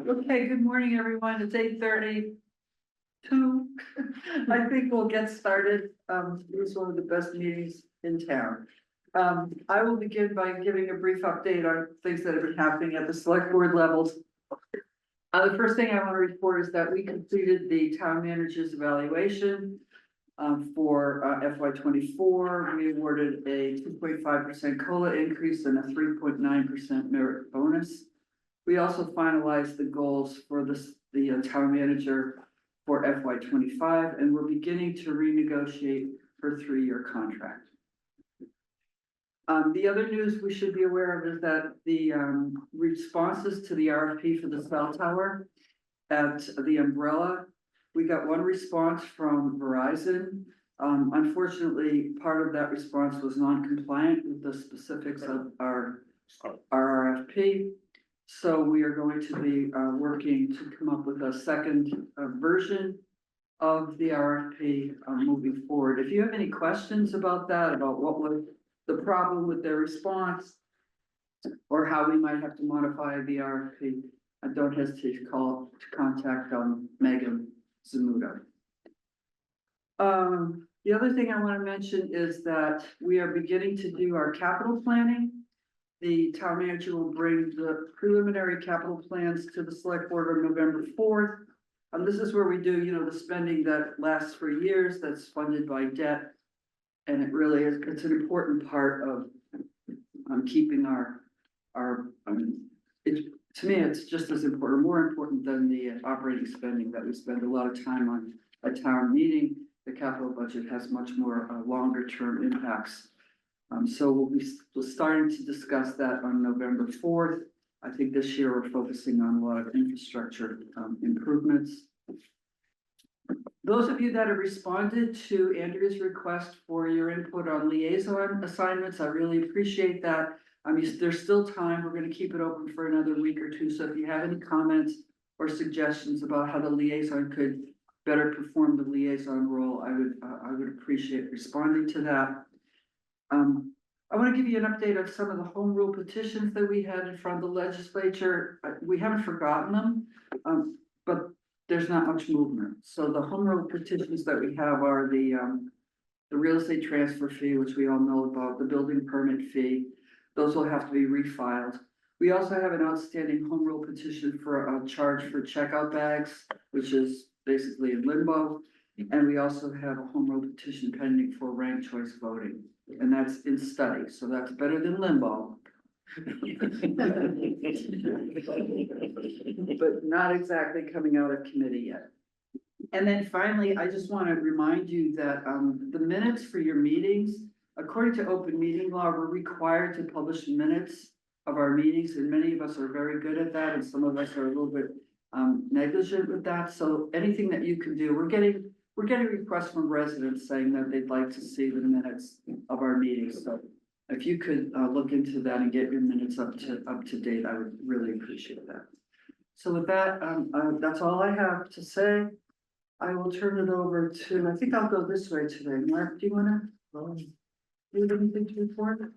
Okay, good morning, everyone. It's 8:32. I think we'll get started. It was one of the best meetings in town. I will begin by giving a brief update on things that have been happening at the select board levels. The first thing I want to report is that we completed the town manager's evaluation for FY '24. We awarded a 2.5% COLA increase and a 3.9% merit bonus. We also finalized the goals for the town manager for FY '25, and we're beginning to renegotiate her 3-year contract. The other news we should be aware of is that the responses to the RFP for the cell tower at the Umbrella, we got one response from Verizon. Unfortunately, part of that response was non-compliant with the specifics of our RFP. So we are going to be working to come up with a second version of the RFP moving forward. If you have any questions about that, about what was the problem with their response, or how we might have to modify the RFP, don't hesitate to contact Megan Zamuda. The other thing I want to mention is that we are beginning to do our capital planning. The town manager will bring the preliminary capital plans to the select board on November 4th. This is where we do, the spending that lasts for years, that's funded by debt. And it really is, it's an important part of keeping to me, it's just as important, more important than the operating spending that we spend a lot of time on a town meeting. The capital budget has much more longer term impacts. So we're starting to discuss that on November 4th. I think this year we're focusing on a lot of infrastructure improvements. Those of you that have responded to Andrea's request for your input on liaison assignments, I really appreciate that. There's still time. We're going to keep it open for another week or two. So if you have any comments or suggestions about how the liaison could better perform the liaison role, I would appreciate responding to that. I want to give you an update on some of the home rule petitions that we had in front of the legislature. We haven't forgotten them, but there's not much movement. So the home rule petitions that we have are the real estate transfer fee, which we all know about, the building permit fee. Those will have to be refiled. We also have an outstanding home rule petition for a charge for checkout bags, which is basically in limbo. And we also have a home rule petition pending for ranked choice voting, and that's in study. So that's better than limbo. But not exactly coming out of committee yet. And then finally, I just want to remind you that the minutes for your meetings, according to open meeting law, we're required to publish minutes of our meetings, and many of us are very good at that, and some of us are a little bit negligent with that. So anything that you can do, we're getting requests from residents saying that they'd like to see the minutes of our meetings. So if you could look into that and get your minutes up to date, I would really appreciate that. So with that, that's all I have to say. I will turn it over to, I think I'll go this way today. Mark, do you want to do anything to report?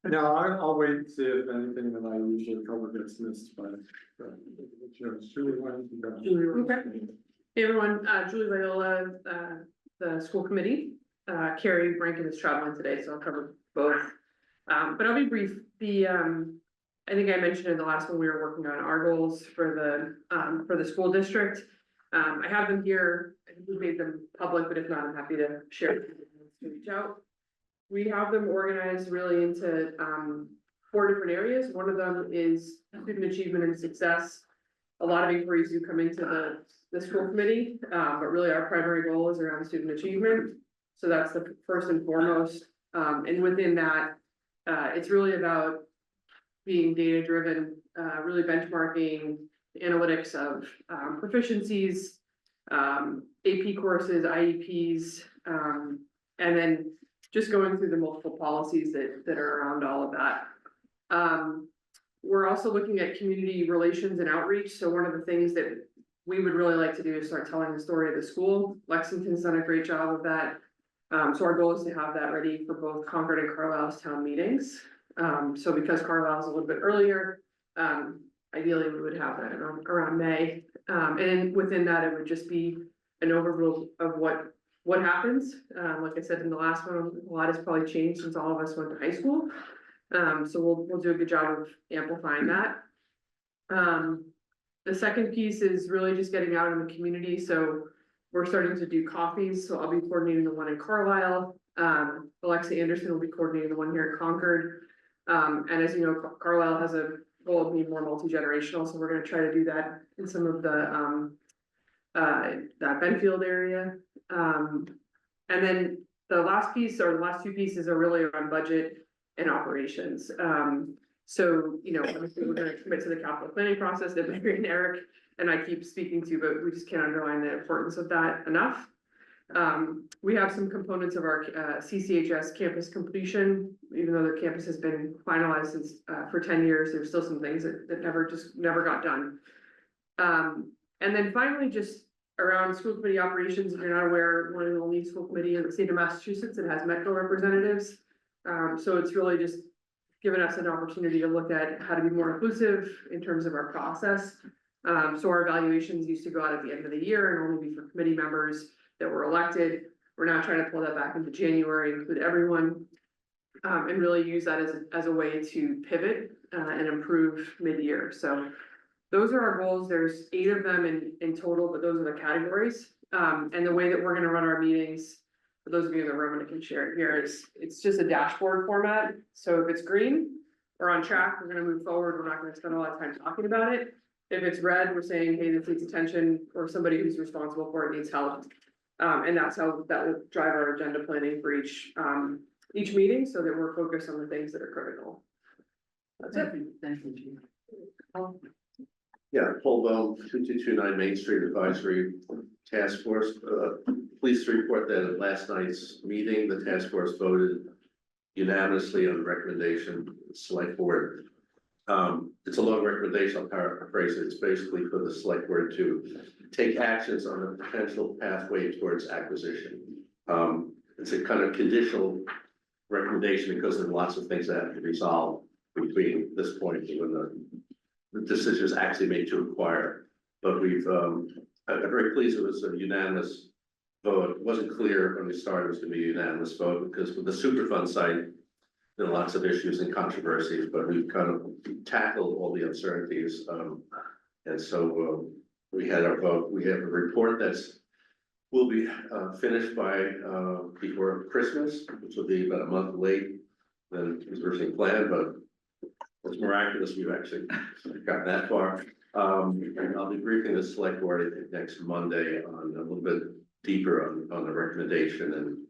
No, I'll wait and see if anything that I usually cover gets missed by Julie. Okay. Hey everyone, Julie Viola, the school committee. Carrie Rankin is traveling today, so I'll cover both. But I'll be brief. I think I mentioned in the last one we were working on our goals for the school district. I have them here. I think we made them public, but if not, I'm happy to share them to reach out. We have them organized really into 4 different areas. One of them is student achievement and success. A lot of inquiries do come into the school committee, but really our primary goal is around student achievement. So that's the first and foremost. And within that, it's really about being data driven, really benchmarking analytics of proficiencies, AP courses, IEPs, and then just going through the multiple policies that are around all of that. We're also looking at community relations and outreach. So one of the things that we would really like to do is start telling the story of the school. Lexington's done a great job of that. So our goal is to have that ready for both Concord and Carlisle's town meetings. So because Carlisle's a little bit earlier, ideally, we would have that around May. And within that, it would just be an overview of what happens. Like I said in the last one, a lot has probably changed since all of us went to high school. So we'll do a good job of amplifying that. The second piece is really just getting out in the community, so we're starting to do coffees, so I'll be coordinating the one in Carlisle. Alexa Anderson will be coordinating the one here in Concord. And as you know, Carlisle has a goal of being more multi-generational, so we're gonna try to do that in some of the that Benfield area. And then the last piece, or the last two pieces, are really around budget and operations. So, you know, obviously we're gonna commit to the capital planning process that Mary and Eric and I keep speaking to, but we just can't underline the importance of that enough. We have some components of our CCHS campus completion, even though the campus has been finalized since for 10 years, there's still some things that never got done. And then finally, just around school committee operations, if you're not aware, one of the only school committee in the state of Massachusetts that has Metro representatives. So it's really just given us an opportunity to look at how to be more inclusive in terms of our process. So our evaluations used to go out at the end of the year and only be for committee members that were elected. We're now trying to pull that back into January, include everyone, and really use that as a way to pivot and improve mid-year. So those are our goals. There's 8 of them in total, but those are the categories. And the way that we're gonna run our meetings, for those of you in the room, and I can share it here, it's just a dashboard format. So if it's green, we're on track, we're gonna move forward. We're not gonna spend a lot of time talking about it. If it's red, we're saying, hey, this needs attention, or somebody who's responsible for it needs help. And that's how that will drive our agenda planning for each meeting, so that we're focused on the things that are critical. That's it. Thank you, Chief. Oh, Yeah, Paul Bell, 2229 Main Street Advisory Task Force. Pleased to report that at last night's meeting, the task force voted unanimously on the recommendation of the select board. It's a long recommendation, I'll paraphrase it. It's basically for the select board to take actions on a potential pathway towards acquisition. It's a kind of conditional recommendation because there are lots of things that have to be resolved between this point and when the decision is actually made to acquire. But I'm very pleased it was a unanimous vote. It wasn't clear when we started it was going to be a unanimous vote, because with the Superfund site, there are lots of issues and controversies, but we've kind of tackled all the uncertainties. And so we had our vote. We have a report will be finished by before Christmas, which will be about a month late than was originally planned, but it's miraculous we've actually gotten that far. And I'll be briefing the select board, I think, next Monday on a little bit deeper on the recommendation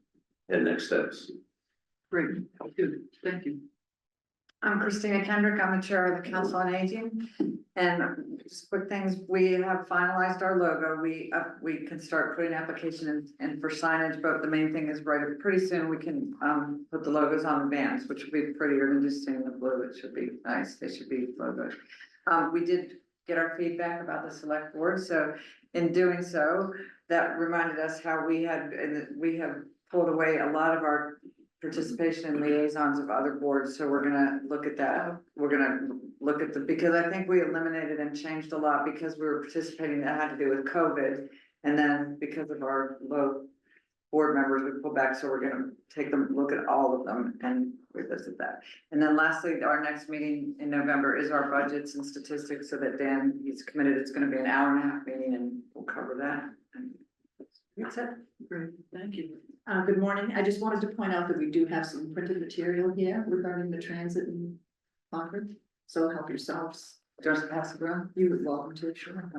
and next steps. great, good, thank you. I'm Christina Kendrick. I'm the chair of the Council on Aging. And just quick things, we have finalized our logo. We can start putting application in for signage, but the main thing is pretty soon we can put the logos on the vans, which will be prettier than just seeing the blue. It should be nice. They should be logos. We did get our feedback about the select board. So in doing so, that reminded us how we have pulled away a lot of our participation in liaisons of other boards, so we're gonna look at that. We're gonna look at because I think we eliminated and changed a lot because we were participating that had to do with COVID. And then because of our low board members, we pulled back, so we're gonna look at all of them and revisit that. And then lastly, our next meeting in November is our budgets and statistics, so that Dan, he's committed, it's gonna be an hour-and-a-half meeting and we'll cover that. And that's it. Great, thank you. Good morning. I just wanted to point out that we do have some printed material here regarding the transit in Concord. So help yourselves. Just pass it around. You would welcome to, sure.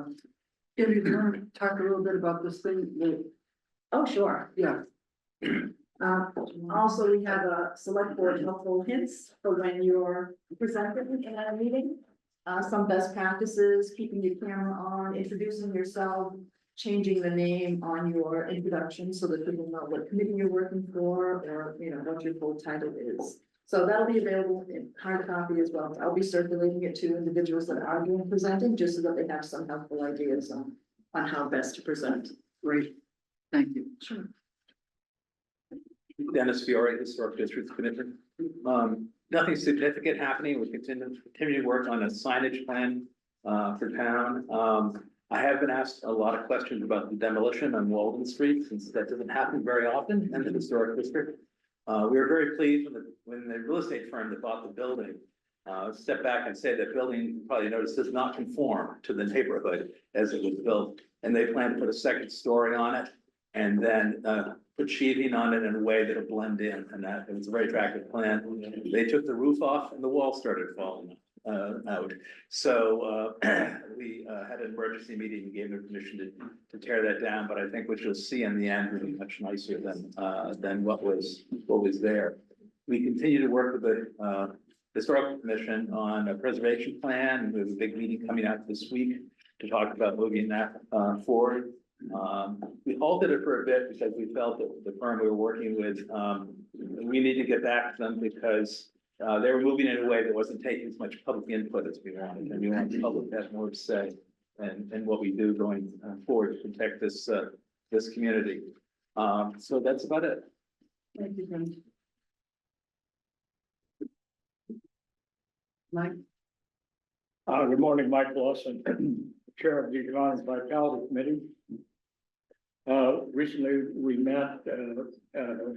If you want to talk a little bit about this thing, Oh, sure. yeah, Also, we have a select board helpful hints for when you're presenting in a meeting. Some best practices, keeping your camera on, introducing yourself, changing the name on your introduction so that people know what committee you're working for, or, you know, what your full title is. So that'll be available in hard copy as well. I'll be circulating it to individuals that are doing presenting, just so that they have some helpful ideas on how best to present. great, thank you. Sure. Dennis Fiore, Historic Districts Commission. Nothing significant happening. We continue to work on a signage plan for town. I have been asked a lot of questions about the demolition on Walden Street, since that doesn't happen very often in the historic district. We were very pleased when the real estate firm that bought the building, stepped back and said that building, you probably noticed, does not conform to the neighborhood as it was built. And they plan to put a second story on it and then, put sheathing on it in a way that'll blend in, and that, it was a very attractive plan. They took the roof off and the wall started falling out. So, we, had an emergency meeting and gave them permission to tear that down, but I think what you'll see in the end will be much nicer than what was there. We continue to work with the, Historical Commission on a preservation plan. We have a big meeting coming out this week to talk about moving that, forward. We halted it for a bit because we felt that the firm we were working with, we need to get back to them because they were moving in a way that wasn't taking as much public input as we wanted, and we want the public to have more to say and what we do going forward to protect this this community. So that's about it. Thank you, Brent. Mike? Good morning, Mike Lawson, Chair of the Economic Vitality Committee. Recently, we met,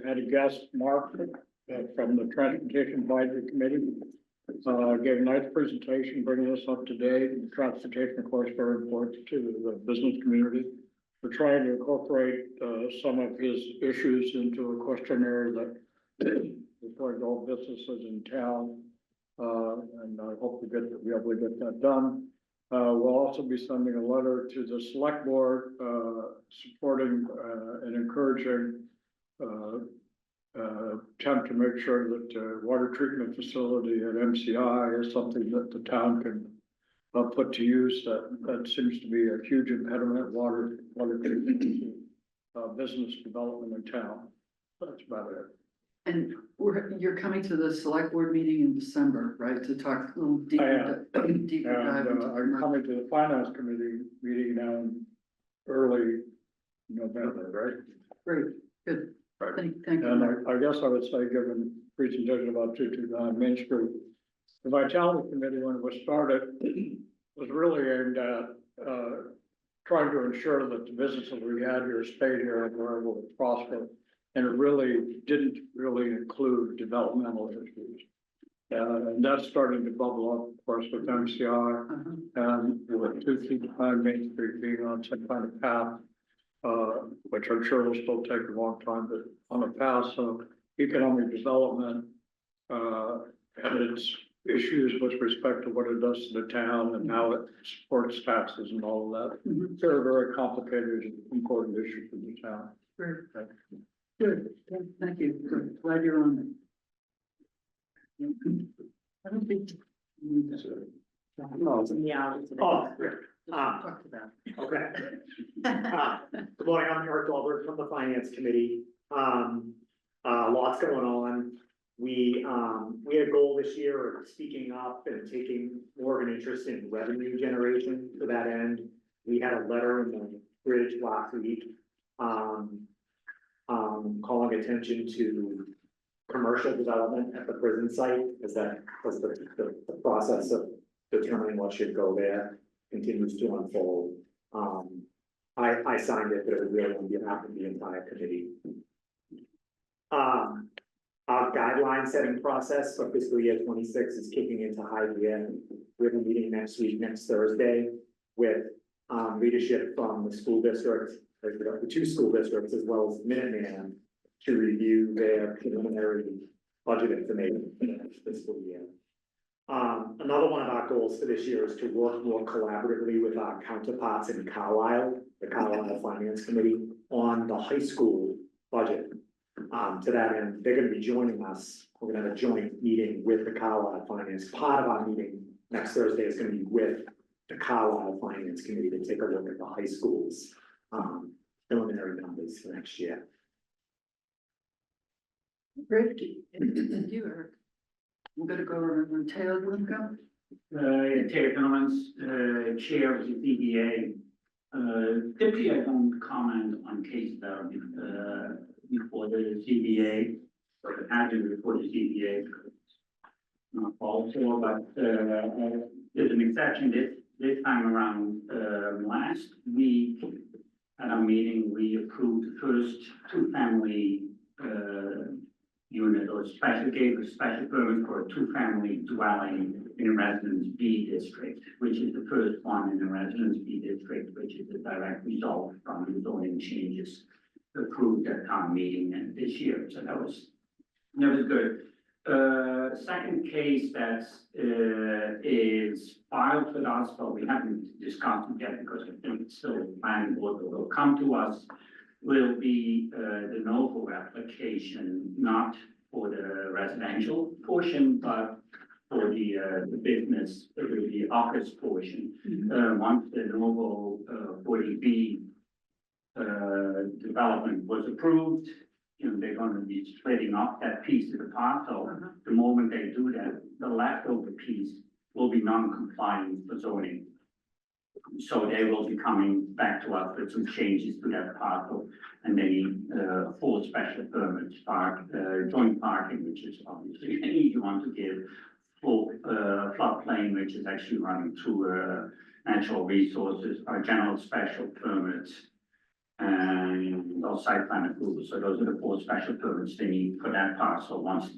had a guest, Mark, from the Transportation Advisory Committee. Gave a nice presentation, bringing us up to date. Transportation, of course, very important to the business community. We're trying to incorporate, some of his issues into a questionnaire that reports all businesses in town. And I hope we'll be able to get that done. We'll also be sending a letter to the select board, supporting, and encouraging, attempt to make sure that, water treatment facility at MCI is something that the town can, put to use. That seems to be a huge impediment, water treatment, business development in town. That's about it. And you're coming to the select board meeting in December, right, to talk a little deeper dive And, into I'm commercial. coming to the finance committee meeting now in early November, right? Great, good. Right. Thank And you. I guess I would say, given presentation about 229 Main Street, the Vitality Committee, when it was started, was really aimed at, trying to ensure that the businesses we had here stayed here and were able to prosper. And it really didn't include developmental issues. And that's starting to bubble up, of course, with MCI and with 229 Main Street being on some kind of path, which I'm sure will still take a long time, but on a path of economic development, and its issues with respect to what it does to the town and how it supports taxes and all of that. Very, very complicated and important issue for the town. Great. Good, thank you. Good. Glad you're on it. I don't think. Oh, great. Talk to that. Okay. Good morning, I'm Eric Goldberg from the Finance Committee. Lots going on. We had a goal this year of speaking up and taking more of an interest in revenue generation to that end. We had a letter in the bridge last week, calling attention to commercial development at the prison site, as that was the process of determining what should go there continues to unfold. I signed it, but it was really on behalf of the entire committee. Our guideline setting process for fiscal year 26 is kicking into high gear. We have a meeting next week, next Thursday, with leadership from the school district, the two school districts, as well as Minuteman, to review their preliminary budget information for the next fiscal year. Another one of our goals for this year is to work more collaboratively with our counterparts in Carlisle, the Carlisle Finance Committee, on the high school budget. To that end, they're gonna be joining us. We're gonna have a joint meeting with the Carlisle Finance. Part of our meeting next Thursday is gonna be with the Carlisle Finance Committee to take a look at the high schools, preliminary numbers for next year. Great, thank you, Eric. I'm gonna go over to Taylor, you wanna go? Taylor Cummins, Chair of the ZBA. Typically, I don't comment on cases that are before the ZBA, or actually before the ZBA. Also, but there's an exception this time around, last week at our meeting, we approved the first two-family, unit or gave a special permit for a two-family dwelling in a Residence B district, which is the first one in the Residence B district, which is a direct result from the zoning changes approved at town meeting and this year, so that was good. Second case that is filed with us, but we haven't discussed it yet because I think it's still planning board will come to us, will be the novo application, not for the residential portion, but for the business, the office portion. Once the novo 40B development was approved, you know, they're gonna be splitting up that piece of the parcel. The moment they do that, the leftover piece will be non-compliant for zoning. So they will be coming back to us with some changes to that parcel, and they need full special permits, joint parking, which is obviously an easy one to give, full floodplain, which is actually running through natural resources, our general special permits, and those site plan approvals. So those are the four special permits they need for that parcel. Once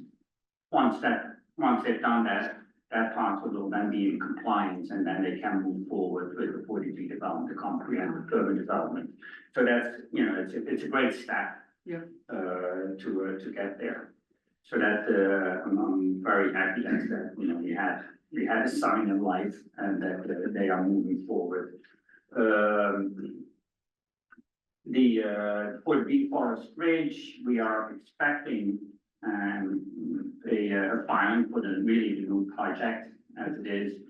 they've done that, that parcel will then be in compliance, and then they can move forward with the 40B development, the comprehensive urban development. So that's, you know, it's a great step. Yeah. To get there. So that, I'm very happy that, you know, we had a sign of life and that they are moving forward. The 40B Forest Ridge, we are expecting a filing for the new project as it is.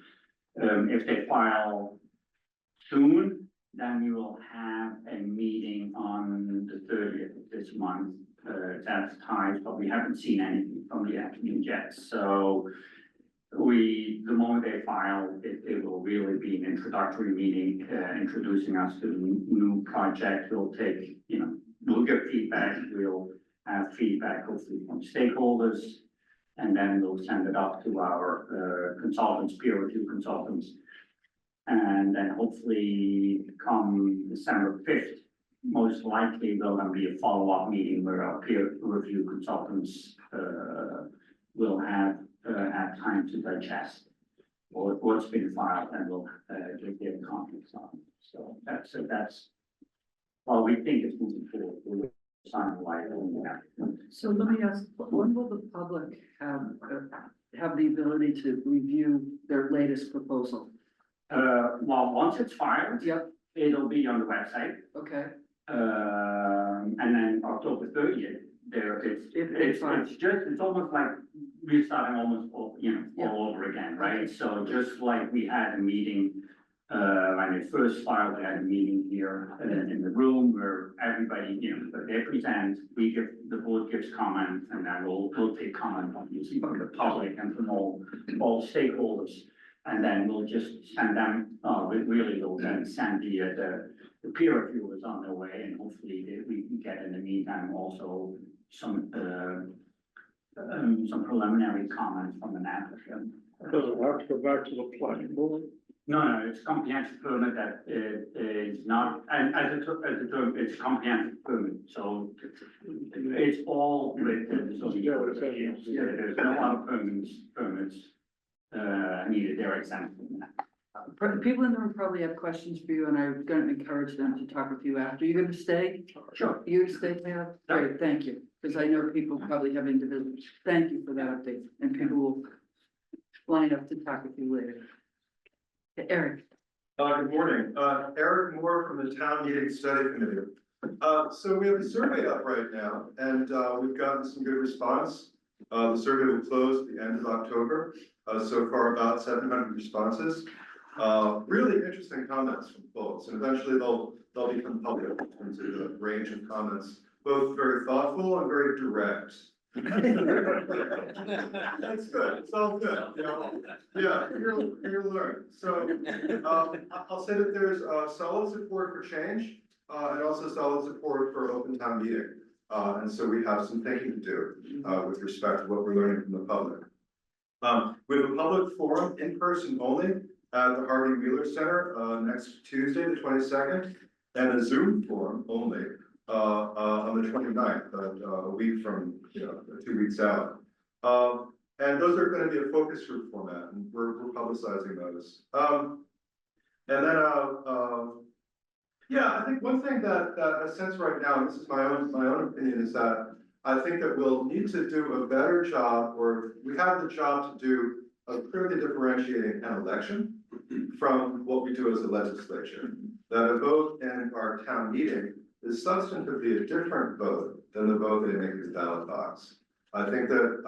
If they file soon, then we will have a meeting on the 30th of this month. That's tied, but we haven't seen anything from the applicant yet. So the moment they file, it will really be an introductory meeting, introducing us to the new project. We'll take, you know, we'll get feedback. We'll have feedback hopefully from stakeholders, and then we'll send it up to our consultants, peer review consultants. And then hopefully come December 5th, most likely there'll be a follow-up meeting where our peer review consultants will have time to digest what's been filed, and we'll give their comments on it. So that's well, we think it's moving forward. We'll sign the light on that. So let me ask, when will the public have the ability to review their latest proposal? Well, once it's filed, Yep, it'll be on the website. okay. And then October 30th, it's almost like restarting almost all, all over again, right? So just like we had a meeting, when they first filed, we had a meeting here in the room where everybody, they present, the board gives comment, and then we'll take comment obviously from the public and from all stakeholders. And then we'll just send them, we'll then send the peer reviewers on their way, and hopefully we can get in the meantime also some preliminary comments from an applicant. Does it have to go back to the planning board? No, it's comprehensive permit that is not, and as a term, it's comprehensive permit, so it's all with the zoning board of appeals. There's no other permits needed, they're exempt from that. People in the room probably have questions for you, and I'm gonna encourage them to talk with you after. You're gonna stay? Sure. You're gonna stay, Pam? Great, thank you, because I know people probably have individuals. Thank you for that update, and people will line up to talk with you later. Eric. Good morning, Eric Moore from the Town Meeting Study Committee. So we have a survey up right now, and we've gotten some good response. The survey will close at the end of October. So far about 700 responses. Really interesting comments from folks, and eventually they'll become public in terms of the range of comments, both very thoughtful and very direct. That's good, it's all good, yeah, you're learning. So, I'll say that there's solid support for change, and also solid support for open town meeting. And so we have some thinking to do, with respect to what we're learning from the public. We have a public forum, in person only, at the Harvey Wheeler Center, next Tuesday, the 22nd, and a Zoom forum only, on the 29th, a week from, 2 weeks out. And those are gonna be a focus group format, and we're publicizing those. And then, yeah, I think one thing that I sense right now, and this is my own opinion, is that I think that we'll need to do a better job, or we have the job to do of clearly differentiating an election from what we do as a legislature. That a vote in our town meeting is substantively a different vote than the vote they make in the ballot box. I think that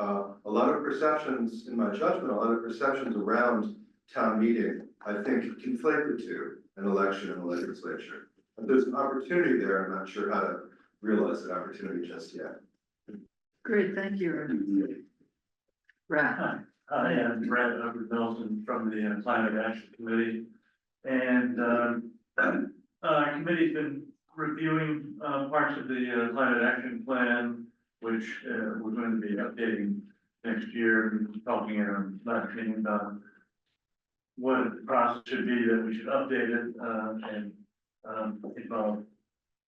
a lot of perceptions, in my judgment, a lot of perceptions around town meeting, I think conflate the two, an election and a legislature. And there's an opportunity there, I'm not sure how to realize that opportunity just yet. Great, thank you. Brad. Hi, I'm Brad Nelson from the Climate Action Committee. And our committee's been reviewing parts of the Climate Action Plan, which we're going to be updating next year, and talking in our last meeting about what the process should be, that we should update it and involve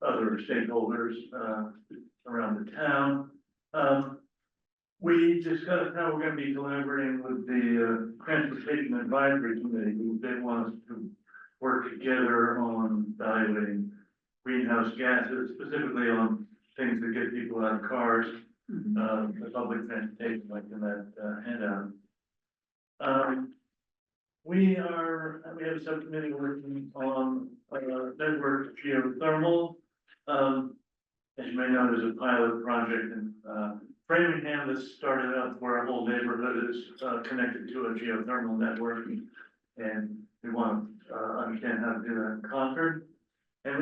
other stakeholders around the town. We discussed how we're gonna be collaborating with the Transportation Advisory Committee. They want us to work together on evaluating greenhouse gases, specifically on things that get people out of cars, the public transportation, like in that handout. We have a subcommittee working on network geothermal. As you may know, there's a pilot project in Framingham that started up where our whole neighborhood is connected to a geothermal network. And we want to understand how to do that in Concord. And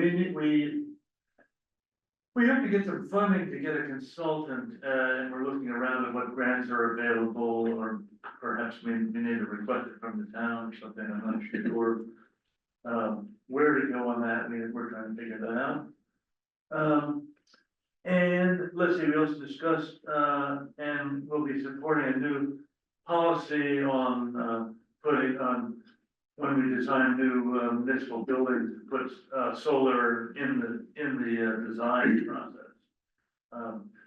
we have to get some funding to get a consultant, and we're looking around at what grants are available, or perhaps we need to request it from the town or something. I'm not sure where to go on that. We're trying to figure that out. And let's see, we also discussed, and we'll be supporting a new policy on putting on, when we design new municipal buildings, put solar in the design process.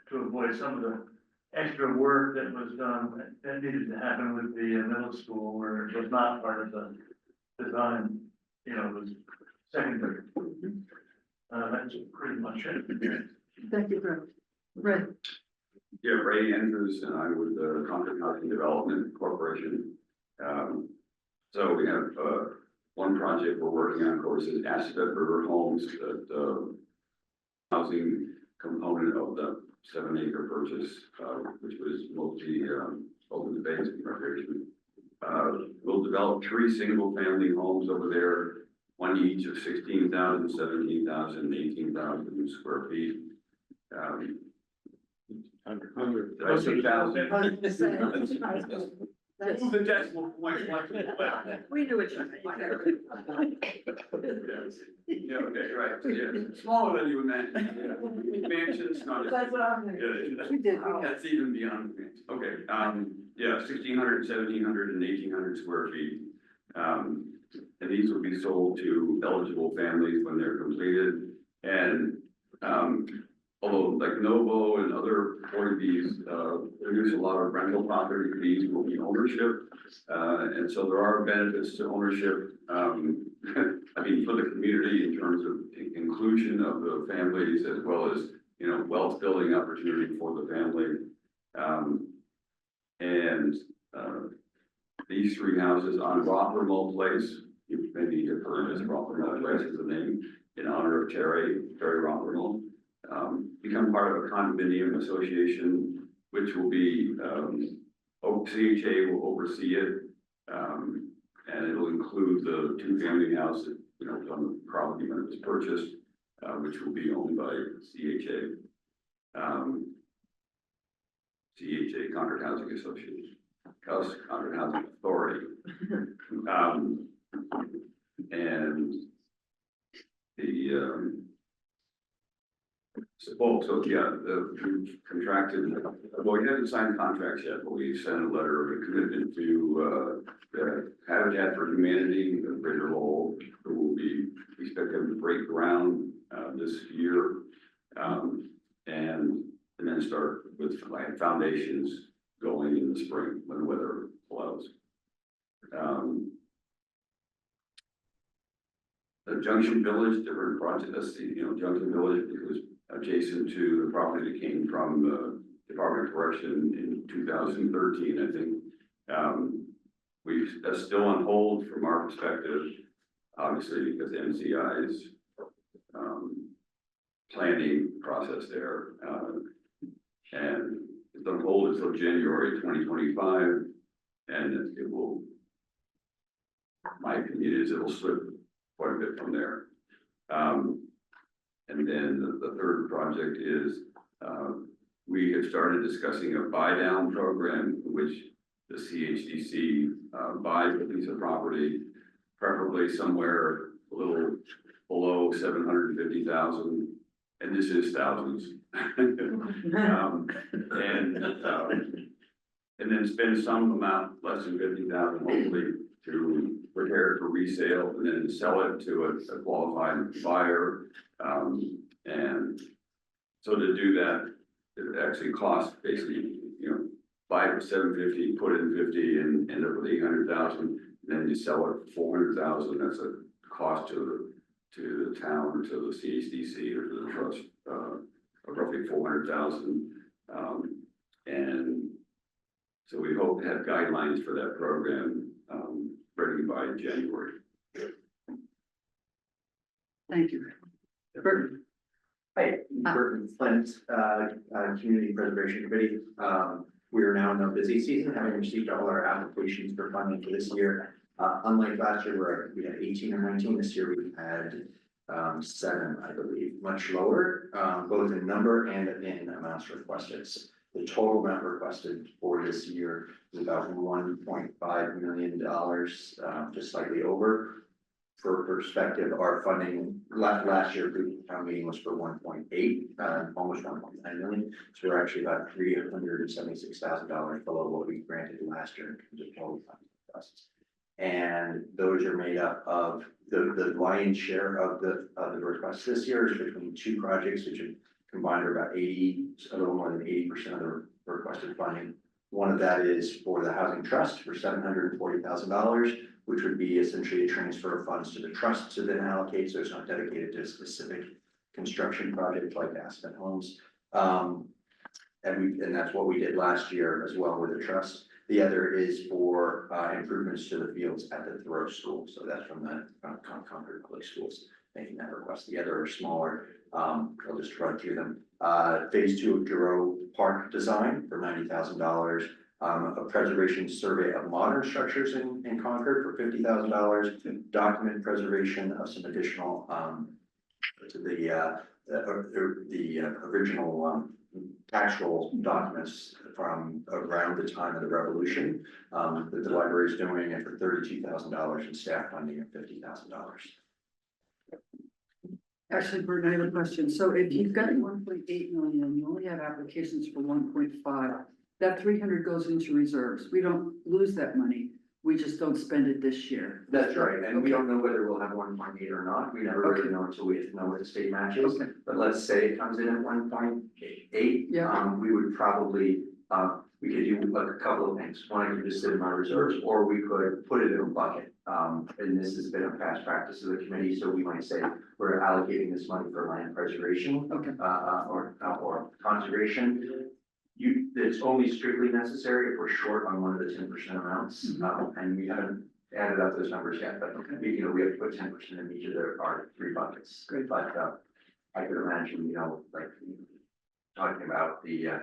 To avoid some of the extra work that was done, that needed to happen with the middle school, where it was not part of the design, it was secondary. That's pretty much it. Thank you, Brad. Right. Yeah, Ray Andrews and I with the Concord Housing Development Corporation. So we have one project we're working on, of course, is Asset River Homes, that housing component of the 7-acre purchase, which was mostly open space and recreation. We'll develop 3 single-family homes over there, one each of 16,000, 17,000, 18,000 square feet. 100. Did I say 1,000? Move the decimal point. We knew it. Yeah, okay, right, yeah, smaller than you imagined. Mansions, not. That's what I'm thinking. We did. That's even beyond the mansion. Okay, yeah, 1,600, 1,700 and 1,800 square feet. And these will be sold to eligible families when they're completed. And, although like Novo and other 40Bs, produce a lot of rental property, these will be ownership. And so there are benefits to ownership, I mean, for the community in terms of inclusion of the families, as well as, wealth building opportunity for the family. These 3 houses on Rothermel Place, you maybe have heard as Rothermel Place is the name, in honor of Terry Rothermel. Become part of a condominium association, which will be, CHA will oversee it. And it'll include the 2-family house that, on the property when it was purchased, which will be owned by CHA. CHA, Concord Housing Association, Concord Housing Authority. And Well, so yeah, we've contracted, well, we haven't signed contracts yet, but we sent a letter of commitment to, Habitat for Humanity, the Greater Lowell, who will be, we expect them to break ground, this year. And then start with like foundations going in the spring when the weather allows. The Junction Village, different project, that's the, Junction Village, because adjacent to the property that came from the Department of Correction in 2013, I think. That's still on hold from our perspective, obviously, because the MCI's planning process there. And it's on hold until January 2025, and it will, my opinion is it'll slip quite a bit from there. And then the third project is, we have started discussing a buy down program, in which the CHDC buys a piece of property, preferably somewhere a little below 750,000, and this is thousands. And then spend some amount, less than 50,000, hopefully, to prepare it for resale, and then sell it to a qualified buyer. And so to do that, it actually costs basically, buy for 750, put in 50, and end up with 800,000. And then you sell it for 400,000. That's a cost to the town, or to the CHDC, or to the trust, of roughly 400,000. And so we hope to have guidelines for that program ready by January. Thank you. Burton. Hi, Burton Flint, Community Preservation Committee. We are now in the busy season, having received all our applications for funding for this year. Unlike last year where we had 18 or 19, this year we had 7, I believe, much lower, both in number and in amounts requested. The total amount requested for this year is about $1.5 million, just slightly over. For perspective, our funding last year, the town meeting was for 1.8, almost 1.9 million. So we're actually about $376,000 below what we granted last year in terms of total funding requests. And those are made up of the lion's share of the requests this year is between 2 projects, which are combined are about a little more than 80% of the requested funding. One of that is for the Housing Trust for $740,000, which would be essentially a transfer of funds to the trust to then allocate, so it's not dedicated to a specific construction project like Aspen Homes. And that's what we did last year as well with the trust. The other is for improvements to the fields at the Thoreau School, so that's from the Concord Public Schools making that request. The other are smaller. I'll just run through them. Phase 2 of Thoreau Park design for $90,000. A preservation survey of modern structures in Concord for $50,000. Document preservation of some additional to the original tax roll documents from around the time of the Revolution that the library is doing, and for $32,000 and staff funding of $50,000. Actually, Burton, I have a question. So if you've got 1.8 million, and you only have applications for 1.5, that 300 goes into reserves. We don't lose that money. We just don't spend it this year. That's right, and we Okay. don't know whether we'll have 1.8 or not. We never really Okay. know until we know what the state match is. Okay. But let's say it comes in at 1.8. Yeah. We would probably, we could do like a couple of things. One, I could just sit in my reserves, or we could put it in a bucket. And this has been a past practice of the committee, so we might say we're allocating this money for land preservation. Okay. Or conservation. It's only strictly necessary if we're short on one of the 10% amounts, and we haven't added up those numbers yet, but we have to put 10% in each of our 3 buckets. Great. But I could imagine, like talking about the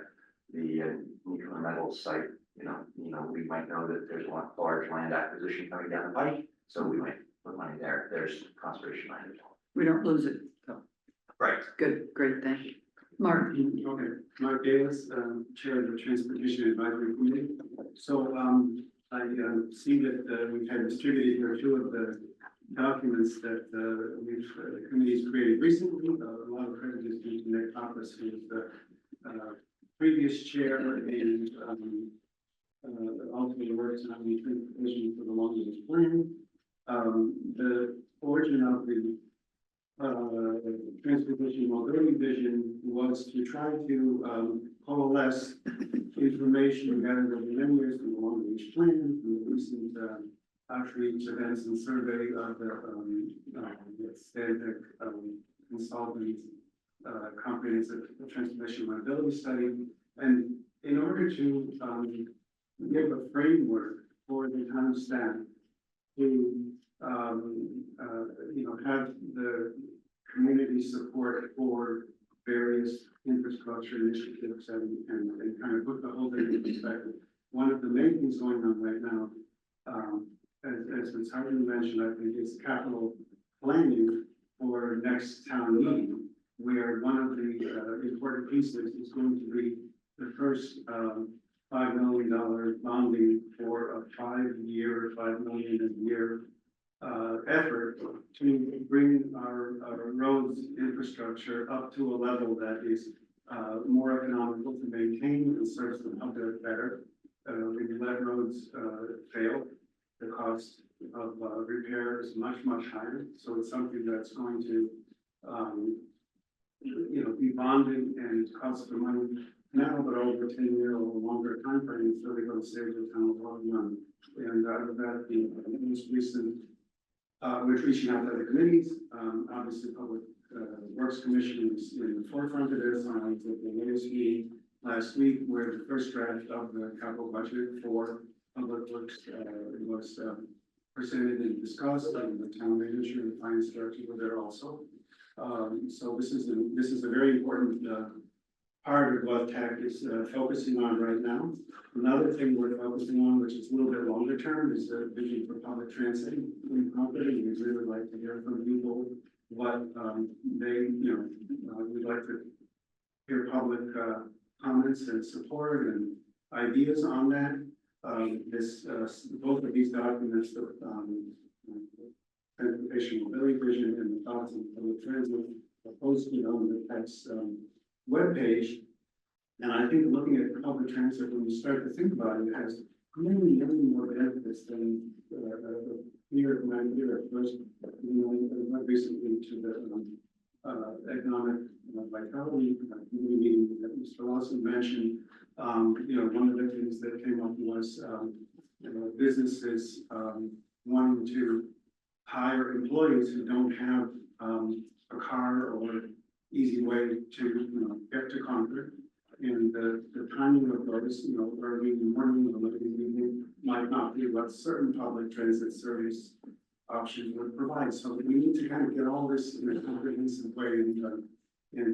nuclear metals site, we might know that there's one large land acquisition coming down the pike, so we might put money there. There's conservation land as well. We don't lose it. So, Right. good, great, thank you. Mark. Okay, Mark Davis, Chair of the Transportation Advisory Committee. So, I see that we've had distributed here 2 of the documents that the committee's created recently, a lot of credit is due to Nick Pappas, who is the, previous chair and, ultimately works on the vision for the long-range plan. The origin of the transportation mobility vision was to try to coalesce information gathered over many years from the long range plan, from the recent outreach events and survey of the Stantec consultant comprehensive transportation mobility study. And in order to give a framework for the town staff to have the community support for various infrastructure initiatives and kind of put the whole thing in perspective. One of the main things going on right now, as it's already mentioned, I think, is capital planning for next town meeting, where one of the important pieces is going to be the first $5 million bonding for a 5-year, $5 million a year effort to bring our roads infrastructure up to a level that is more economical to maintain and serves the public better. When you let roads fail, the cost of repair is much higher. So it's something that's going to be bonded and cost the money now, but over 10-year or longer time frame, it's really going to save the town a lot of money. And out of that, the most recent, we're reaching out to other committees. Obviously, Public Works Commission is in the forefront of this. I was at the latest meeting last week where the first draft of the capital budget for Public Works was presented and discussed, and the town manager and finance director were there also. So this is a very important part of what TAC is focusing on right now. Another thing we're focusing on, which is a little bit longer term, is the vision for public transit in Concord. And we'd really like to hear from people what we'd like to hear public comments and support and ideas on that. Both of these documents, the transportation mobility vision and the thoughts on public transit, are posted on the TAC's webpage. And I think looking at public transit, when you start to think about it, it has many more benefits than here at first. Went recently to the economic vitality meeting that Mr. Lawson mentioned. One of the things that came up was businesses wanting to hire employees who don't have a car or easy way to get to Concord. And the timing of those, early in the morning or late in the evening, might not be what certain public transit service options would provide. So we need to kind of get all this in a comprehensive way and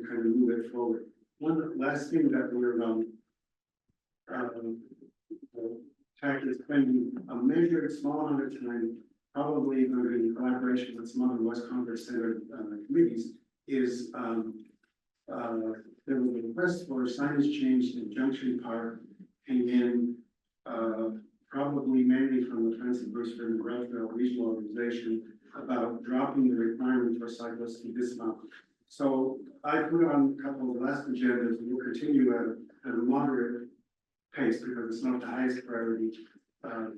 kind of move it forward. One last thing that we're TAC is spending a measured small amount of time, probably going to be in collaboration with some other West Concord Center committees, is there was a request for signage change in Junction Park, came in probably mainly from the Friends of Bruce and Grantville Regional Organization about dropping the requirement for cyclists to dismount. So I put on a couple of the last agendas, and we'll continue at a moderate pace because it's not the highest priority.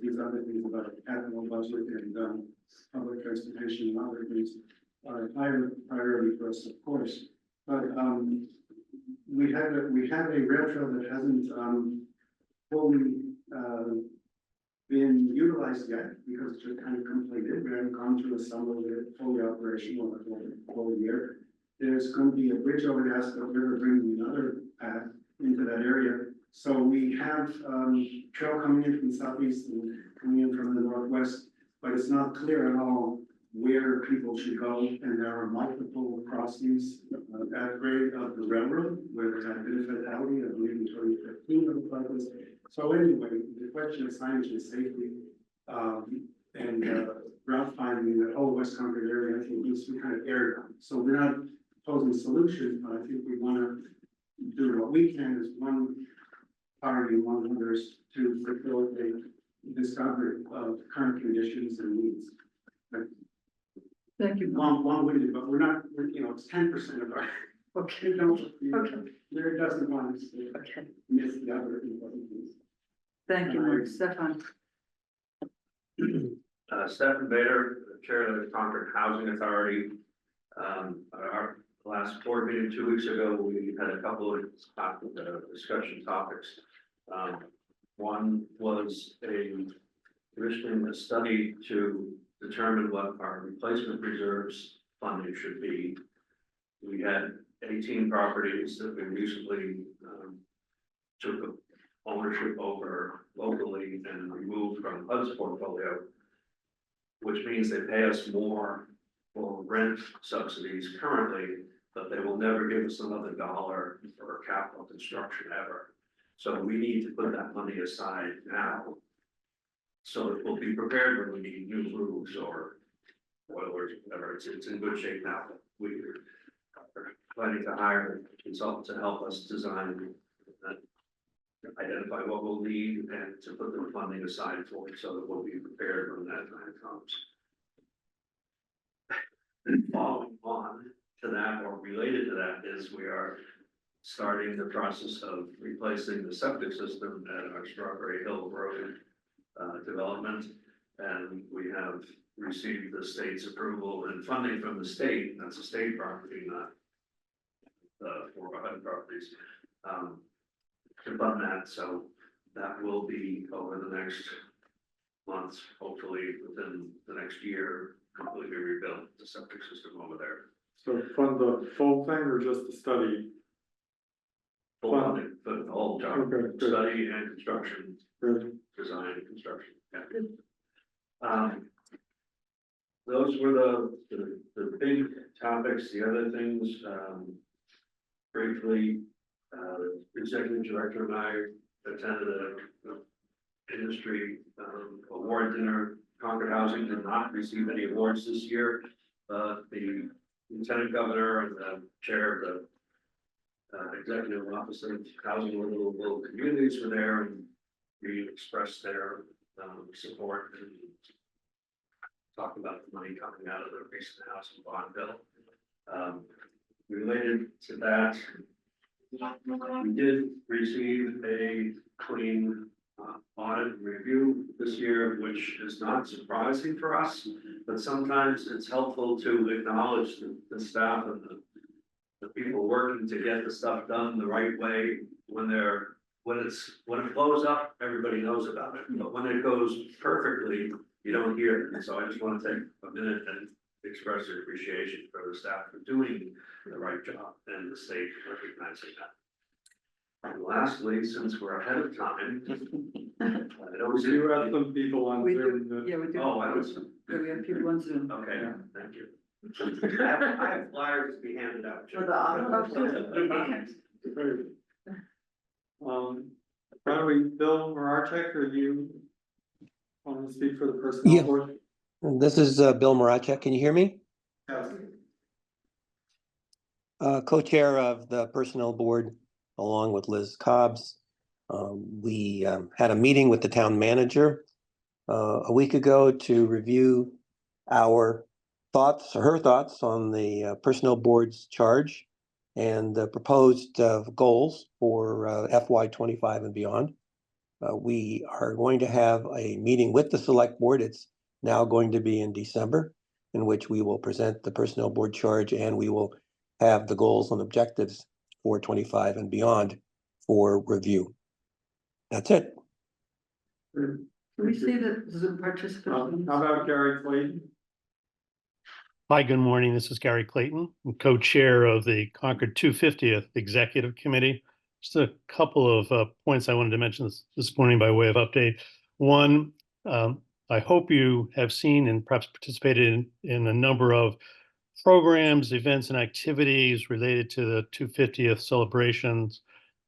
These other things about capital budget and public transportation and other things are a higher priority for us, of course. But we have a rail trail that hasn't fully been utilized yet because it's just kind of completed. We haven't gone through a summer with it fully operational for a whole year. There's going to be a bridge over the Ascot River bringing another path into that area. So we have trail coming in from the southeast and coming in from the northwest, but it's not clear at all where people should go. And there are multiple crossings at grade of the railroad where there had been a fatality, I believe in 2015 of the cyclist. So anyway, the question of signage and safety and route finding in the whole West Concord area, I think needs to be kind of aired out. So we're not proposing solutions, but I think we want to do what we can as one party among others to facilitate discovery of current conditions and needs. Thank you. long-winded, but we're not, it's 10% of our, Okay, we don't, okay, there doesn't want us to okay. miss the other important things. Thank you, Mark. Stefan. Stephen Bader, Chair of the Concord Housing Authority. Our last board meeting 2 weeks ago, we had a couple of discussion topics. One was commissioning a study to determine what our replacement reserves funding should be. We had 18 properties that we recently took ownership over locally and removed from HUD's portfolio, which means they pay us more for rent subsidies currently, but they will never give us another dollar for capital construction ever. So we need to put that money aside now. So it will be prepared when we need new roofs or boilers, whatever. It's in good shape now. We are planning to hire a consultant to help us design and identify what we'll need and to put the funding aside for it so that we'll be prepared when that time comes. Following on to that or related to that is we are starting the process of replacing the septic system at our Strawberry Hill Road development. And we have received the state's approval and funding from the state. That's a state property, not for our HUD properties, to fund that. So that will be over the next months, hopefully within the next year, completely rebuilt the septic system over there. So fund the full thing or just the study? Full funding for the whole job, Okay, good. study and construction, Good. design and construction. Yeah. Those were the big topics. The other things, briefly, executive director and I attended a industry award dinner. Concord Housing did not receive any awards this year. The lieutenant governor and the chair of the executive office of housing little communities were there, and we expressed their support and talked about the money coming out of the recent housing bond bill. Related to that, we did receive a clean audit review this year, which is not surprising for us, but sometimes it's helpful to acknowledge the staff and the people working to get the stuff done the right way. When it blows up, everybody knows about it, but when it goes perfectly, you don't hear it. So I just want to take a minute and express your appreciation for the staff for doing the right job and the state recognizing that. And lastly, since we're ahead of time, I don't see. You have some people on We Zoom. do, yeah, we do. Oh, I was, Yeah, we have people on Zoom. okay, thank you. I have flyers to be handed out. For the Why don't we, Bill Marachek, or you want to speak for the personnel Yeah. board? This is Bill Marachek. Can you hear me? Yes. Co-chair of the Personnel Board, along with Liz Cobbs. We had a meeting with the town manager a week ago to review our thoughts, or her thoughts on the Personnel Board's charge and the proposed goals for FY25 and beyond. We are going to have a meeting with the Select Board. It's now going to be in December, in which we will present the Personnel Board charge, and we will have the goals and objectives for 25 and beyond for review. That's it. Can we see the Zoom participants? How about Gary Clayton? Hi, good morning. This is Gary Clayton. I'm co-chair of the Concord 250th Executive Committee. Just a couple of points I wanted to mention this morning by way of update. One, I hope you have seen and perhaps participated in a number of programs, events, and activities related to the 250th celebrations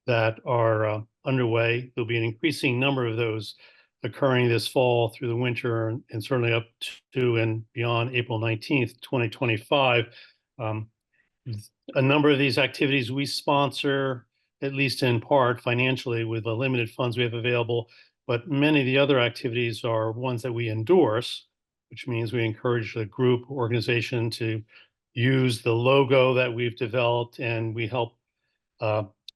that are underway. There'll be an increasing number of those occurring this fall through the winter and certainly up to and beyond April 19th, 2025. A number of these activities we sponsor, at least in part financially, with the limited funds we have available, but many of the other activities are ones that we endorse, which means we encourage the group organization to use the logo that we've developed, and we help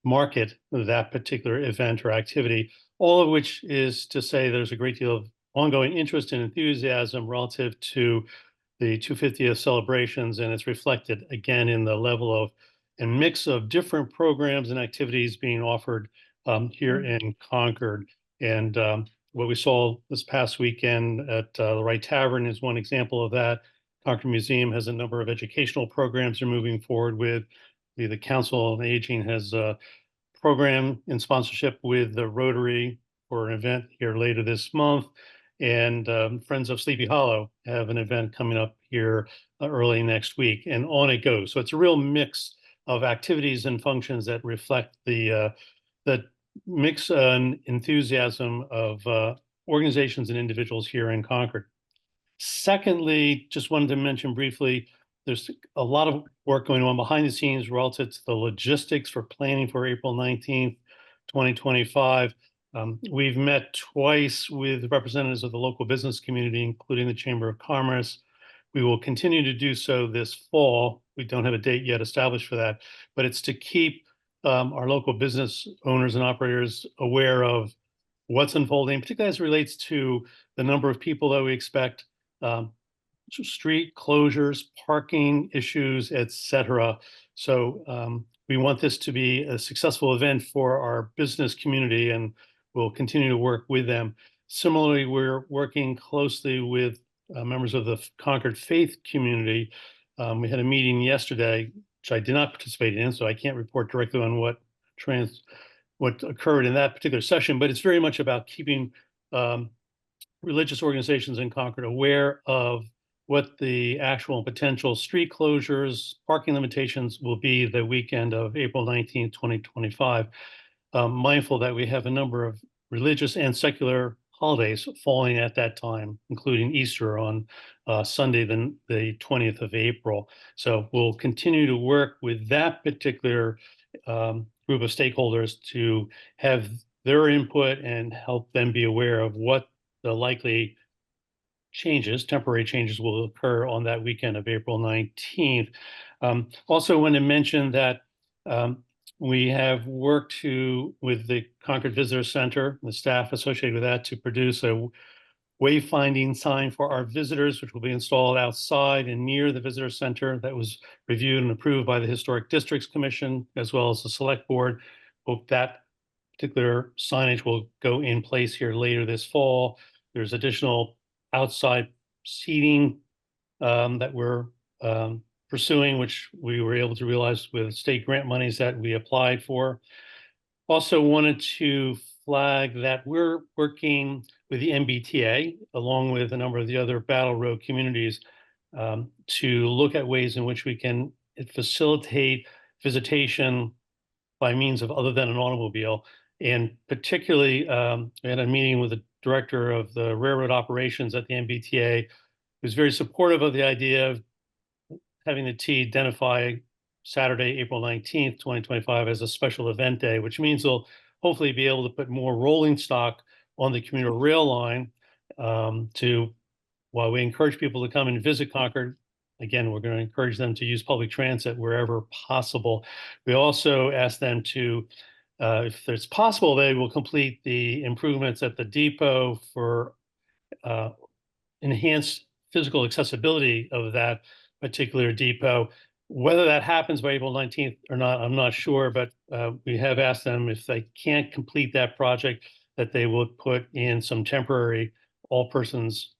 market that particular event or activity, all of which is to say there's a great deal of ongoing interest and enthusiasm relative to the 250th celebrations, and it's reflected again in the level of and mix of different programs and activities being offered here in Concord. And what we saw this past weekend at the Wright Tavern is one example of that. Concord Museum has a number of educational programs they're moving forward with. The Council on Aging has a program in sponsorship with the Rotary for an event here later this month. And Friends of Sleepy Hollow have an event coming up here early next week, and on it goes. So it's a real mix of activities and functions that reflect the mix and enthusiasm of organizations and individuals here in Concord. Secondly, just wanted to mention briefly, there's a lot of work going on behind the scenes relative to the logistics for planning for April 19th, 2025. We've met twice with representatives of the local business community, including the Chamber of Commerce. We will continue to do so this fall. We don't have a date yet established for that, but it's to keep our local business owners and operators aware of what's unfolding, particularly as it relates to the number of people that we expect, street closures, parking issues, etc. So we want this to be a successful event for our business community, and we'll continue to work with them. Similarly, we're working closely with members of the Concord faith community. We had a meeting yesterday, which I did not participate in, so I can't report directly on what occurred in that particular session, but it's very much about keeping religious organizations in Concord aware of what the actual potential street closures, parking limitations will be the weekend of April 19th, 2025. Mindful that we have a number of religious and secular holidays falling at that time, including Easter on Sunday, the 20th of April. So we'll continue to work with that particular group of stakeholders to have their input and help them be aware of what the likely temporary changes will occur on that weekend of April 19th. Also want to mention that we have worked with the Concord Visitor Center, the staff associated with that, to produce a wayfinding sign for our visitors, which will be installed outside and near the visitor center. That was reviewed and approved by the Historic Districts Commission, as well as the Select Board. Hope that particular signage will go in place here later this fall. There's additional outside seating that we're pursuing, which we were able to realize with state grant monies that we applied for. Also wanted to flag that we're working with the MBTA, along with a number of the other Battle Road communities, to look at ways in which we can facilitate visitation by means of other than an automobile. And particularly, we had a meeting with the director of the railroad operations at the MBTA, who's very supportive of the idea of having the T identify Saturday, April 19th, 2025 as a special event day, which means they'll hopefully be able to put more rolling stock on the commuter rail line while we encourage people to come and visit Concord. Again, we're going to encourage them to use public transit wherever possible. We also ask them to, if it's possible, they will complete the improvements at the depot for enhanced physical accessibility of that particular depot. Whether that happens by April 19th or not, I'm not sure, but we have asked them if they can't complete that project, that they will put in some temporary all-persons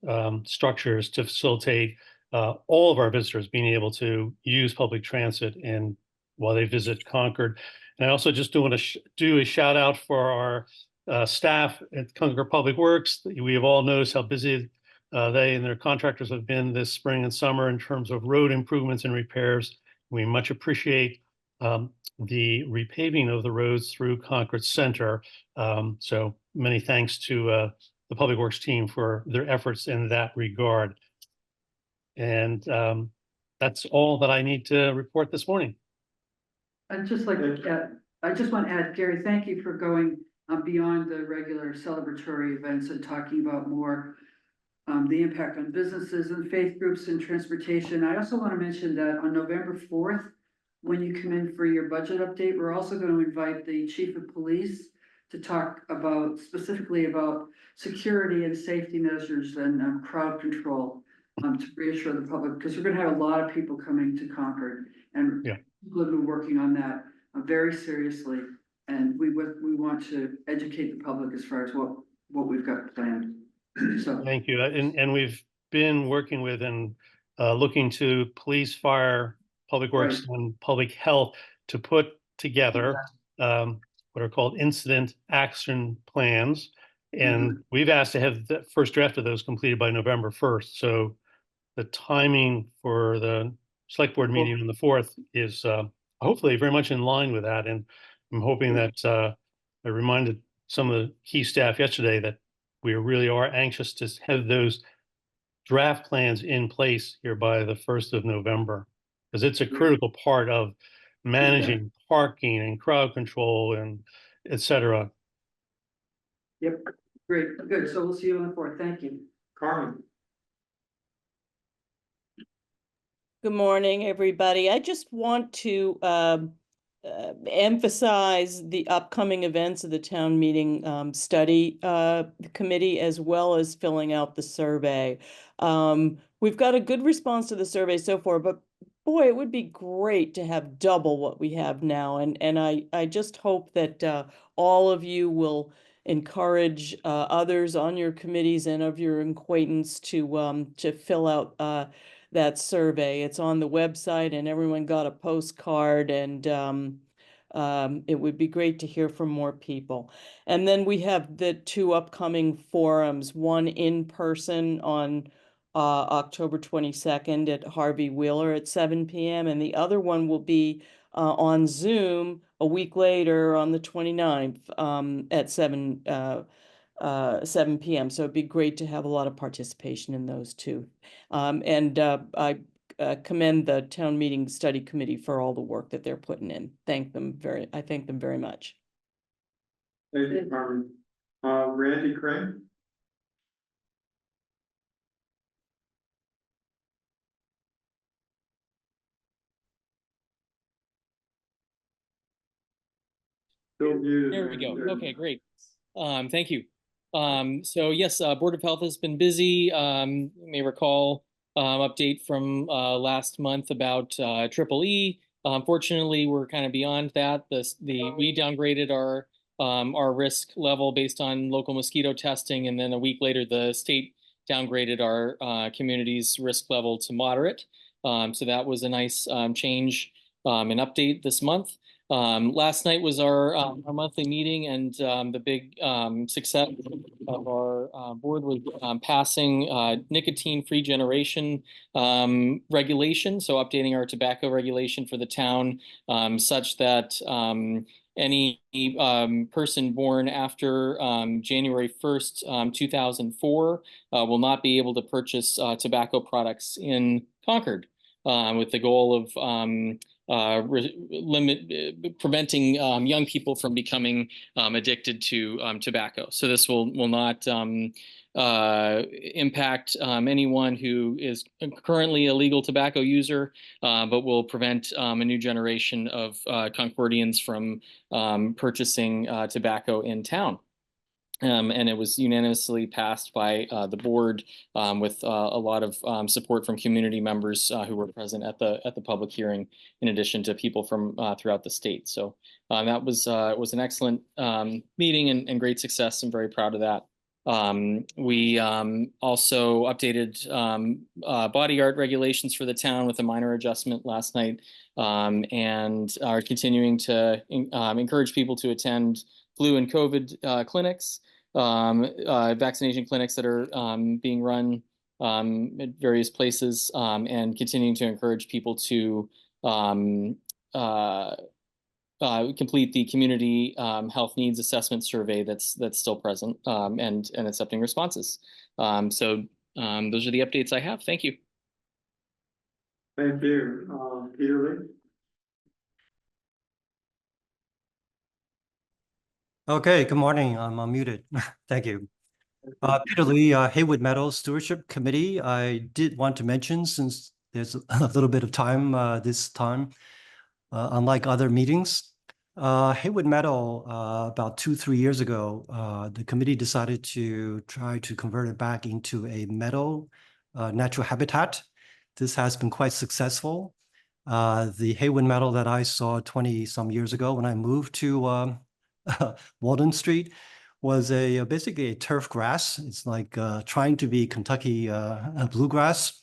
structures to facilitate all of our visitors being able to use public transit and while they visit Concord. And I also just want to do a shout out for our staff at Concord Public Works. We have all noticed how busy they and their contractors have been this spring and summer in terms of road improvements and repairs. We much appreciate the repaving of the roads through Concord Center. So many thanks to the Public Works team for their efforts in that regard. And that's all that I need to report this morning. I'd just like to I just want to add, Gary, thank you for going beyond the regular celebratory events and talking about more the impact on businesses and faith groups and transportation. I also want to mention that on November 4th, when you come in for your budget update, we're also going to invite the chief of police to talk about, specifically about security and safety measures and crowd control, to reassure the public, because we're going to have a lot of people coming to Concord, and Yeah. people have been working on that very seriously. And we want to educate the public as far as what we've got planned. So, Thank you. And we've been working with and looking to police, fire, public works, Right. and public health to put together what are called incident action plans. And we've asked to have the first draft of those completed by November 1st. So the timing for the select board meeting on the 4th is hopefully very much in line with that. And I'm hoping that I reminded some of the key staff yesterday that we really are anxious to have those draft plans in place here by the 1st of November, because it's a critical part of managing parking and crowd control and et cetera. Yep, great, good. So we'll see you on the 4th. Thank you. Carmen. Good morning, everybody. I just want to emphasize the upcoming events of the town meeting study committee, as well as filling out the survey. We've got a good response to the survey so far, but boy, it would be great to have double what we have now. And I just hope that all of you will encourage others on your committees and of your acquaintance to fill out that survey. It's on the website and everyone got a postcard, and it would be great to hear from more people. And then we have the 2 upcoming forums, one in person on October 22nd at Harvey Wheeler at 7 p.m. and the other one will be on Zoom a week later on the 29th at 7 p.m. So it'd be great to have a lot of participation in those two. I commend the town meeting study committee for all the work that they're putting in. I thank them very much. Thank you, Carmen. Randy Crane. Still muted. There we go. Okay, great. Thank you. So yes, Board of Health has been busy. You may recall update from last month about Triple E. Unfortunately, we're kind of beyond that. We downgraded our risk level based on local mosquito testing, and then a week later, the state downgraded our community's risk level to moderate. So that was a nice change and update this month. Last night was our monthly meeting, and the big success of our board was passing nicotine-free generation regulation. So updating our tobacco regulation for the town such that any person born after January 1st, 2004 will not be able to purchase tobacco products in Concord, with the goal of preventing young people from becoming addicted to tobacco. So this will not impact anyone who is currently a legal tobacco user, but will prevent a new generation of Concordians from purchasing tobacco in town. And it was unanimously passed by the board with a lot of support from community members who were present at the public hearing, in addition to people from throughout the state. So that was an excellent meeting and great success. I'm very proud of that. We also updated body art regulations for the town with a minor adjustment last night, and are continuing to encourage people to attend flu and COVID clinics, vaccination clinics that are being run at various places, and continuing to encourage people to complete the community health needs assessment survey that's still present, and accepting responses. So those are the updates I have. Thank you. Thank you. Peter Lee. Okay, good morning. I'm unmuted. Thank you. Peter Lee, Haywood Meadows Stewardship Committee. I did want to mention, since there's a little bit of time this time, unlike other meetings, Haywood Meadow, about 2-3 years ago, the committee decided to try to convert it back into a meadow natural habitat. This has been quite successful. The Haywood Meadow that I saw 20-some years ago when I moved to Walden Street was basically a turf grass. It's like trying to be Kentucky bluegrass.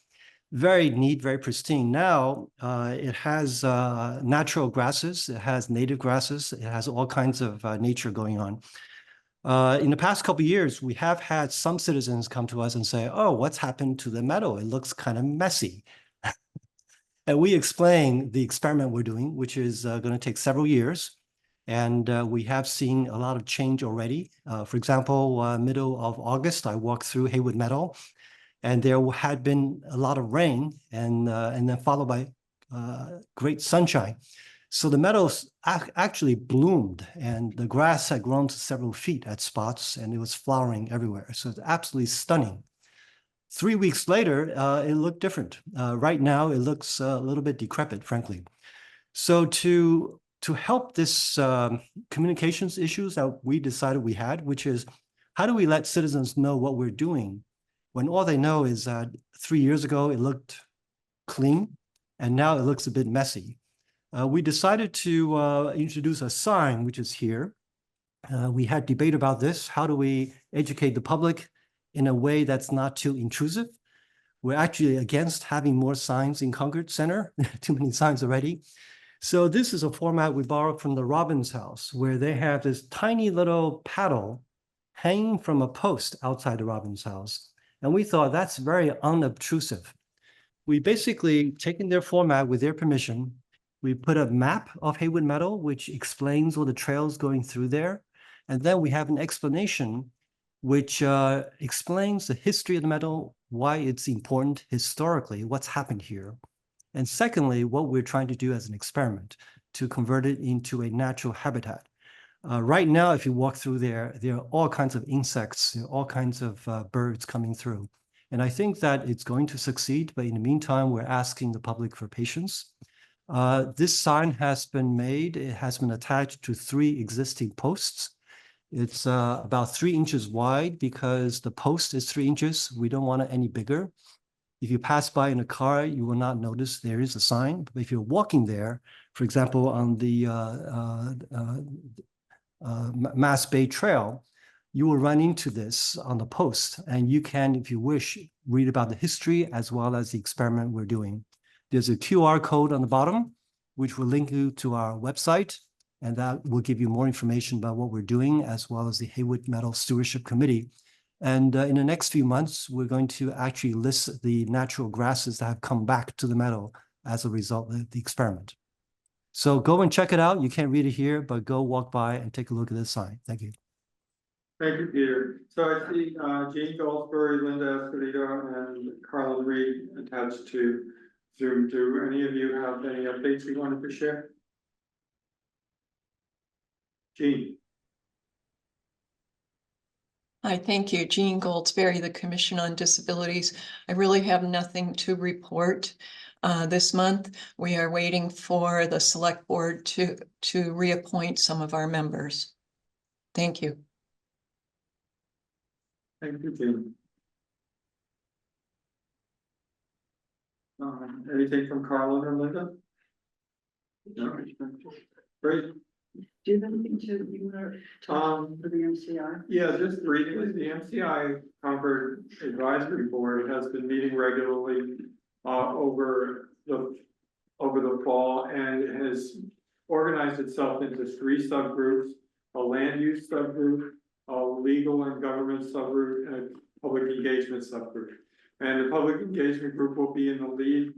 Very neat, very pristine. Now it has natural grasses, it has native grasses, it has all kinds of nature going on. In the past couple of years, we have had some citizens come to us and say, "Oh, what's happened to the meadow? It looks kind of messy." And we explain the experiment we're doing, which is going to take several years. And we have seen a lot of change already. For example, middle of August, I walked through Haywood Meadow, and there had been a lot of rain, and then followed by great sunshine. So the meadows actually bloomed, and the grass had grown to several feet at spots, and it was flowering everywhere. So it's absolutely stunning. 3 weeks later, it looked different. Right now, it looks a little bit decrepit, frankly. So to help this communications issues that we decided we had, which is how do we let citizens know what we're doing when all they know is that 3 years ago it looked clean and now it looks a bit messy. We decided to introduce a sign, which is here. We had debate about this. How do we educate the public in a way that's not too intrusive? We're actually against having more signs in Concord Center, too many signs already. So this is a format we borrowed from the Robbins House, where they have this tiny little paddle hanging from a post outside the Robbins House. And we thought that's very unobtrusive. We basically taken their format with their permission. We put a map of Haywood Meadow, which explains all the trails going through there. And then we have an explanation which explains the history of the meadow, why it's important historically, what's happened here. And secondly, what we're trying to do as an experiment to convert it into a natural habitat. Right now, if you walk through there are all kinds of insects, there are all kinds of birds coming through. And I think that it's going to succeed, but in the meantime, we're asking the public for patience. This sign has been made, it has been attached to 3 existing posts. It's about 3 inches wide because the post is 3 inches. We don't want it any bigger. If you pass by in a car, you will not notice there is a sign. But if you're walking there, for example, on the Mass Bay Trail, you will run into this on the post. And you can, if you wish, read about the history as well as the experiment we're doing. There's a QR code on the bottom, which will link you to our website. And that will give you more information about what we're doing, as well as the Haywood Meadow Stewardship Committee. And in the next few months, we're going to actually list the natural grasses that have come back to the meadow as a result of the experiment. So go and check it out. You can't read it here, but go walk by and take a look at this sign. Thank you. Thank you, Peter. So I see Jane Goldsberry, Linda Escobedo, and Carla Reed attached to Zoom. Do any of you have any updates you wanted to share? Jean. Hi, thank you. Jean Goldsberry, the Commission on Disabilities. I really have nothing to report this month. We are waiting for the Select Board to reappoint some of our members. Thank you. Thank you, Jean. Anything from Carla or Linda? No. Great. Do you have anything you want to talk for the MCI? Yeah, just briefly, the MCI Concord Advisory Board has been meeting regularly over the fall and has organized itself into 3 subgroups: a land use subgroup, a legal and government subgroup, and a public engagement subgroup. And the public engagement group will be in the lead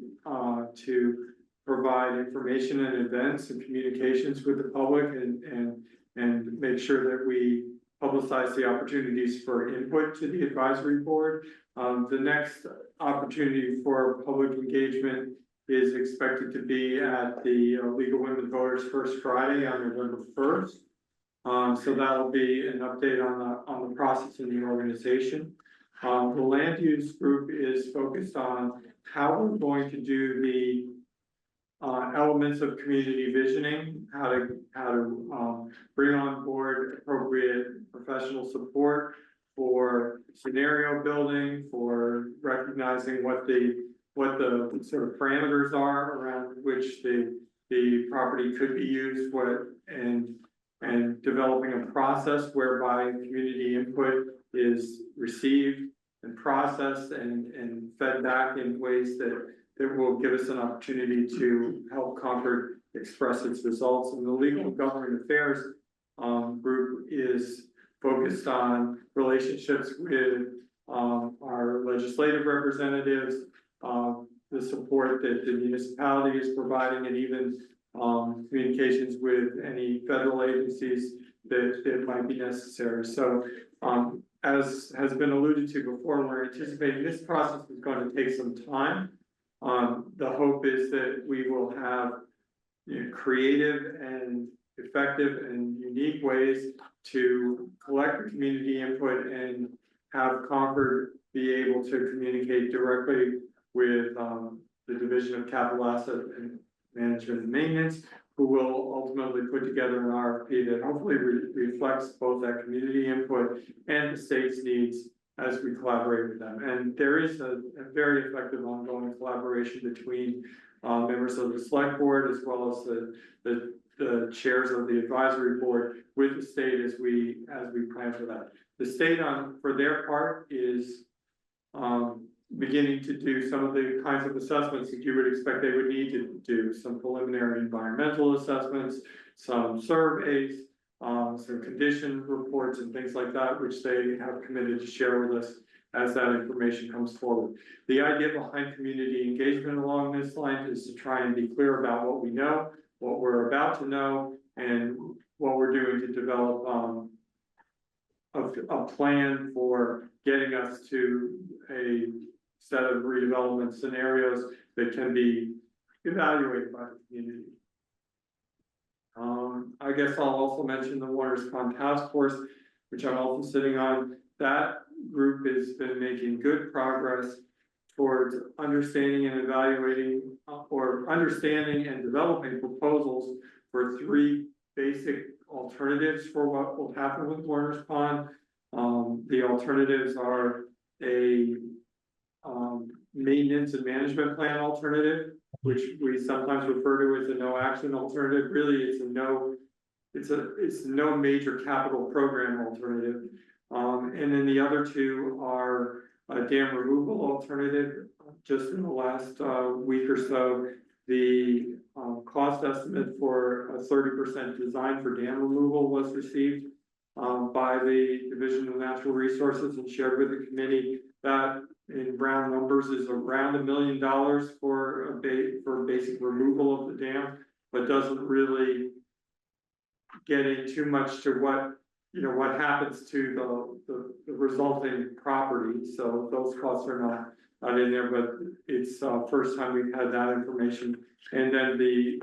to provide information and events and communications with the public and make sure that we publicize the opportunities for input to the advisory board. The next opportunity for public engagement is expected to be at the League of Women Voters First Friday on November 1st. So that'll be an update on the process in the organization. The land use group is focused on how we're going to do the elements of community visioning, how to bring on board appropriate professional support for scenario building, for recognizing what the sort of parameters are around which the property could be used, and developing a process whereby community input is received and processed and fed back in ways that will give us an opportunity to help Concord express its results. And the legal government affairs group is focused on relationships with our legislative representatives, the support that the municipality is providing, and even communications with any federal agencies that might be necessary. So as has been alluded to before, we're anticipating this process is going to take some time. The hope is that we will have creative and effective and unique ways to collect community input and have Concord be able to communicate directly with the Division of Capital Asset and Management and Maintenance, who will ultimately put together an RFP that hopefully reflects both that community input and the state's needs as we collaborate with them. And there is a very effective ongoing collaboration between members of the select board as well as the chairs of the advisory board with the state as we plan for that. The state for their part is beginning to do some of the kinds of assessments that you would expect they would need to do, some preliminary environmental assessments, some surveys, some condition reports and things like that, which they have committed to share with us as that information comes forward. The idea behind community engagement along this line is to try and be clear about what we know, what we're about to know, and what we're doing to develop a plan for getting us to a set of redevelopment scenarios that can be evaluated by the community. I guess I'll also mention the Warner's Pond Task Force, which I'm also sitting on. That group has been making good progress towards understanding and evaluating or understanding and developing proposals for 3 basic alternatives for what will happen with Warner's Pond. The alternatives are a maintenance and management plan alternative, which we sometimes refer to as a no action alternative. Really, it's a no major capital program alternative. And then the other 2 are a dam removal alternative. Just in the last week or so, the cost estimate for a 30% design for dam removal was received by the Division of Natural Resources and shared with the committee. That in round numbers is around $1 million for basic removal of the dam, but doesn't really get in too much to what happens to the resulting property. So those costs are not in there, but it's first time we've had that information. And then the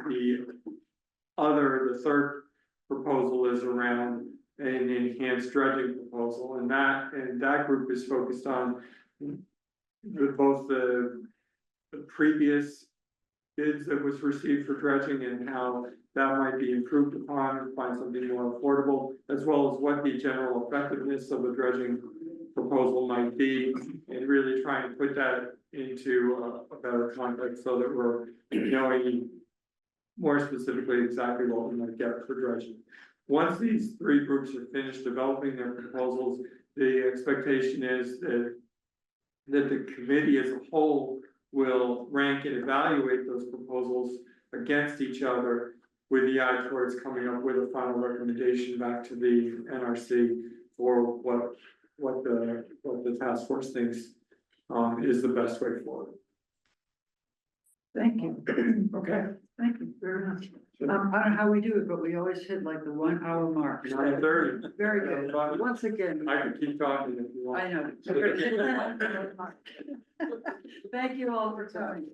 third proposal is around an enhanced dredging proposal, and that group is focused on both the previous bids that was received for dredging and how that might be improved upon and find something more affordable, as well as what the general effectiveness of a dredging proposal might be, and really try and put that into a better context so that we're knowing more specifically exactly what we might get for dredging. Once these 3 groups are finished developing their proposals, the expectation is that the committee as a whole will rank and evaluate those proposals against each other with the eye towards coming up with a final recommendation back to the NRC for what the task force thinks is the best way forward. Thank you. Okay. Thank you very much. I don't know how we do it, but we always hit like the 1 hour mark. 9:30. Very good. Once again. I can keep talking if you want. I know. Thank you all for coming.